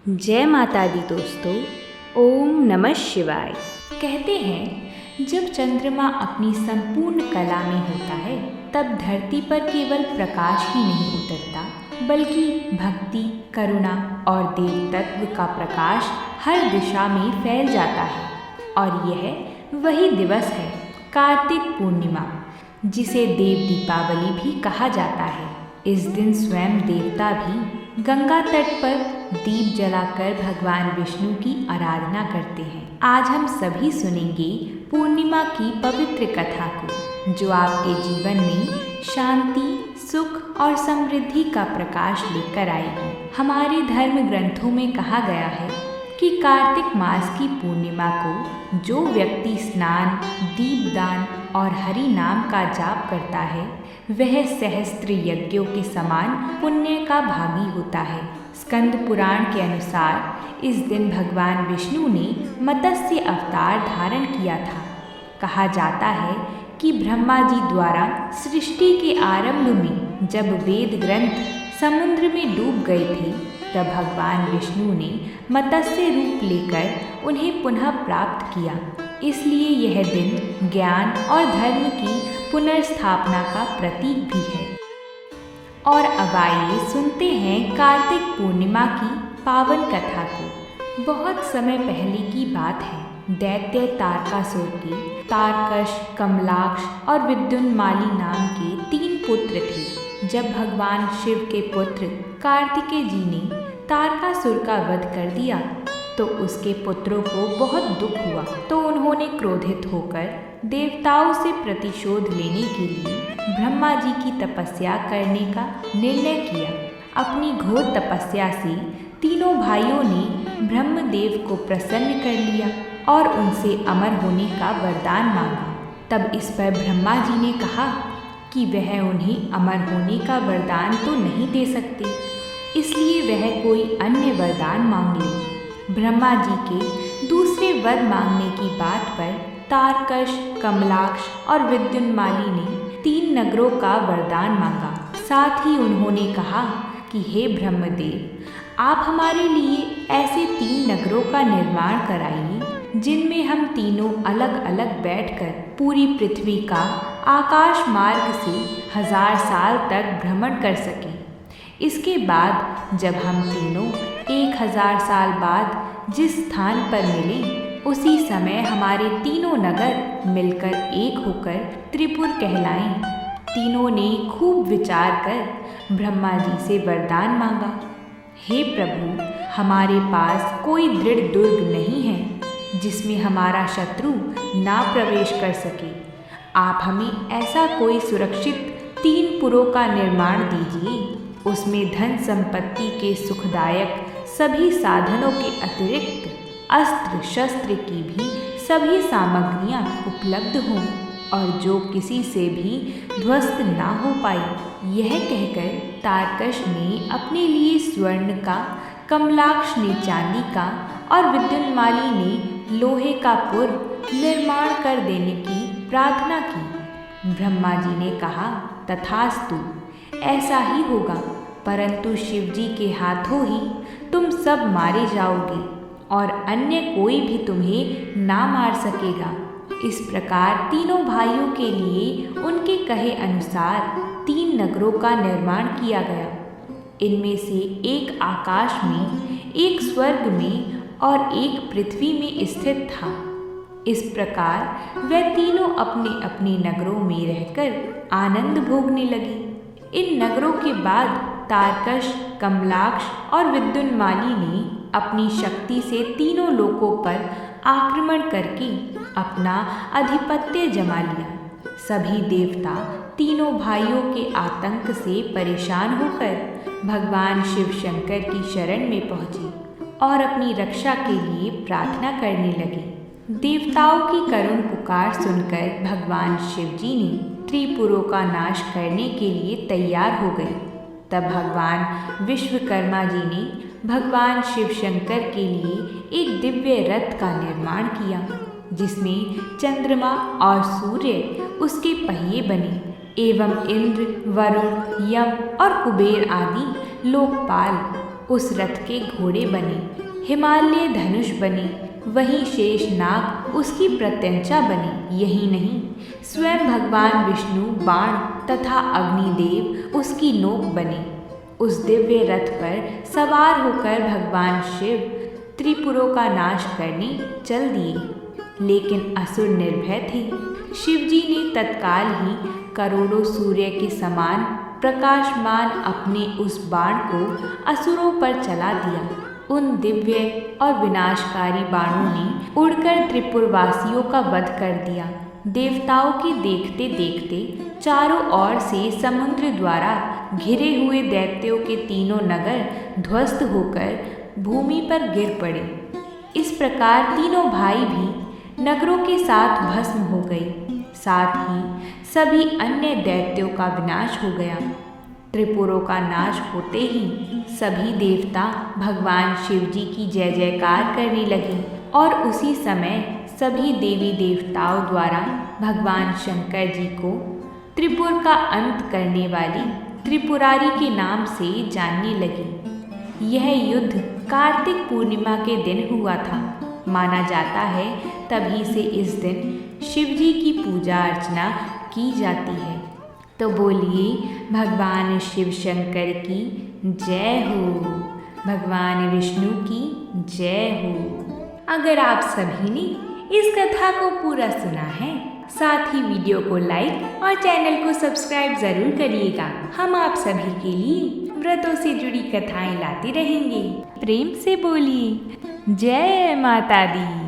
जय माता दी दोस्तों। ओम नमः शिवाय। कहते हैं जब चंद्रमा अपनी संपूर्ण कला में होता है तब धरती पर केवल प्रकाश ही नहीं उतरता बल्कि भक्ति, करुणा और देव तत्व का प्रकाश हर दिशा में फैल जाता है। और यह वही दिवस है कार्तिक पूर्णिमा, जिसे देव दीपावली भी कहा जाता है। इस दिन स्वयं देवता भी गंगा तट पर दीप जलाकर भगवान विष्णु की आराधना करते हैं। आज हम सभी सुनेंगे पूर्णिमा की पवित्र कथा को, जो आपके जीवन में शांति, सुख और समृद्धि का प्रकाश लेकर आएगी। हमारे धर्म ग्रंथों में कहा गया है कि कार्तिक मास की पूर्णिमा को जो व्यक्ति स्नान, दीपदान और हरि नाम का जाप करता है वह सहस्त्र यज्ञों के समान पुण्य का भागी होता है। स्कंद पुराण के अनुसार इस दिन भगवान विष्णु ने मत्स्य अवतार धारण किया था। कहा जाता है कि ब्रह्मा जी द्वारा सृष्टि के आरंभ में जब वेद ग्रंथ समुद्र में डूब गए थे तब भगवान विष्णु ने मत्स्य रूप लेकर उन्हें पुनः प्राप्त किया। इसलिए यह दिन ज्ञान और धर्म की पुनर्स्थापना का प्रतीक भी है। और अब आइए सुनते हैं कार्तिक पूर्णिमा की पावन कथा को। बहुत समय पहले की बात है। दैत्य तारकासुर के तारकश, कमलाक्ष और विद्युन्माली नाम के 3 पुत्र थे। जब भगवान शिव के पुत्र कार्तिकेय जी ने तारकासुर का वध कर दिया तो उसके पुत्रों को बहुत दुख हुआ, तो उन्होंने क्रोधित होकर देवताओं से प्रतिशोध लेने के लिए ब्रह्मा जी की तपस्या करने का निर्णय किया। अपनी घोर तपस्या से तीनों भाइयों ने ब्रह्मदेव को प्रसन्न कर लिया और उनसे अमर होने का वरदान मांगा। तब इस पर ब्रह्मा जी ने कहा कि वह उन्हें अमर होने का वरदान तो नहीं दे सकते, इसलिए वह कोई अन्य वरदान मांग ले। ब्रह्मा जी के दूसरे वर मांगने की बात पर तारकश, कमलाक्ष और विद्युन्माली ने 3 नगरों का वरदान मांगा। साथ ही उन्होंने कहा कि हे ब्रह्मदेव, आप हमारे लिए ऐसे 3 नगरों का निर्माण कराइए जिनमें हम तीनों अलग अलग बैठकर पूरी पृथ्वी का आकाश मार्ग से 1000 साल तक भ्रमण कर सकें। इसके बाद जब हम तीनों 1000 साल बाद जिस स्थान पर मिले उसी समय हमारे तीनों नगर मिलकर एक होकर त्रिपुर कहलाएं। तीनों ने खूब विचार कर ब्रह्मा जी से वरदान मांगा। हे प्रभु, हमारे पास कोई दृढ़ दुर्ग नहीं है जिसमें हमारा शत्रु ना प्रवेश कर सके। आप हमें ऐसा कोई सुरक्षित 3 पुरों का निर्माण दीजिए, उसमें धन संपत्ति के सुखदायक सभी साधनों के अतिरिक्त अस्त्र शस्त्र की भी सभी सामग्रियां उपलब्ध हों और जो किसी से भी ध्वस्त ना हो पाए। यह कहकर तारकश ने अपने लिए स्वर्ण का, कमलाक्ष ने चांदी का और विद्युन्माली ने लोहे का पुर निर्माण कर देने की प्रार्थना की। ब्रह्मा जी ने कहा, तथास्तु, ऐसा ही होगा, परंतु शिव जी के हाथों ही तुम सब मारे जाओगे और अन्य कोई भी तुम्हें ना मार सकेगा। इस प्रकार तीनों भाइयों के लिए उनके कहे अनुसार 3 नगरों का निर्माण किया गया। इनमें से एक आकाश में, एक स्वर्ग में और एक पृथ्वी में स्थित था। इस प्रकार वे तीनों अपने अपने नगरों में रहकर आनंद भोगने लगे। इन नगरों के बाद तारकश, कमलाक्ष और विद्युन्माली ने अपनी शक्ति से तीनों लोकों पर आक्रमण करके अपना आधिपत्य जमा लिया। सभी देवता तीनों भाइयों के आतंक से परेशान होकर भगवान शिव शंकर की शरण में पहुँचे और अपनी रक्षा के लिए प्रार्थना करने लगे। देवताओं की करुण पुकार सुनकर भगवान शिव जी ने त्रिपुरों का नाश करने के लिए तैयार हो गए। तब भगवान विश्वकर्मा जी ने भगवान शिव शंकर के लिए एक दिव्य रथ का निर्माण किया, जिसमें चंद्रमा और सूर्य उसके पहिए बने एवं इंद्र, वरुण, यम और कुबेर आदि लोकपाल उस रथ के घोड़े बने, हिमालय धनुष बने, वहीं शेषनाग उसकी प्रत्यंचा बने। यही नहीं, स्वयं भगवान विष्णु बाण तथा अग्निदेव उसकी नोक बने। उस दिव्य रथ पर सवार होकर भगवान शिव त्रिपुरों का नाश करने चल दिए, लेकिन असुर निर्भय थे। शिवजी ने तत्काल ही करोड़ों सूर्य के समान प्रकाशमान अपने उस बाण को असुरों पर चला दिया। उन दिव्य और विनाशकारी बाणों ने उड़कर त्रिपुरवासियों का वध कर दिया। देवताओं के देखते देखते चारों ओर से समुद्र द्वारा घिरे हुए दैत्यों के तीनों नगर ध्वस्त होकर भूमि पर गिर पड़े। इस प्रकार तीनों भाई भी नगरों के साथ भस्म हो गए। साथ ही सभी अन्य दैत्यों का विनाश हो गया। त्रिपुरों का नाश होते ही सभी देवता भगवान शिवजी की जय जयकार करने लगे और उसी समय सभी देवी देवताओं द्वारा भगवान शंकर जी को त्रिपुर का अंत करने वाली त्रिपुरारी के नाम से जानने लगी। यह युद्ध कार्तिक पूर्णिमा के दिन हुआ था। माना जाता है तभी से इस दिन शिवजी की पूजा अर्चना की जाती है। तो बोलिए भगवान शिव शंकर की जय हो, भगवान विष्णु की जय हो। अगर आप सभी ने इस कथा को पूरा सुना है, साथ ही वीडियो को लाइक और चैनल को सब्सक्राइब जरूर करिएगा। हम आप सभी के लिए व्रतों से जुड़ी कथाएं लाते रहेंगे। प्रेम से बोलिए जय माता दी।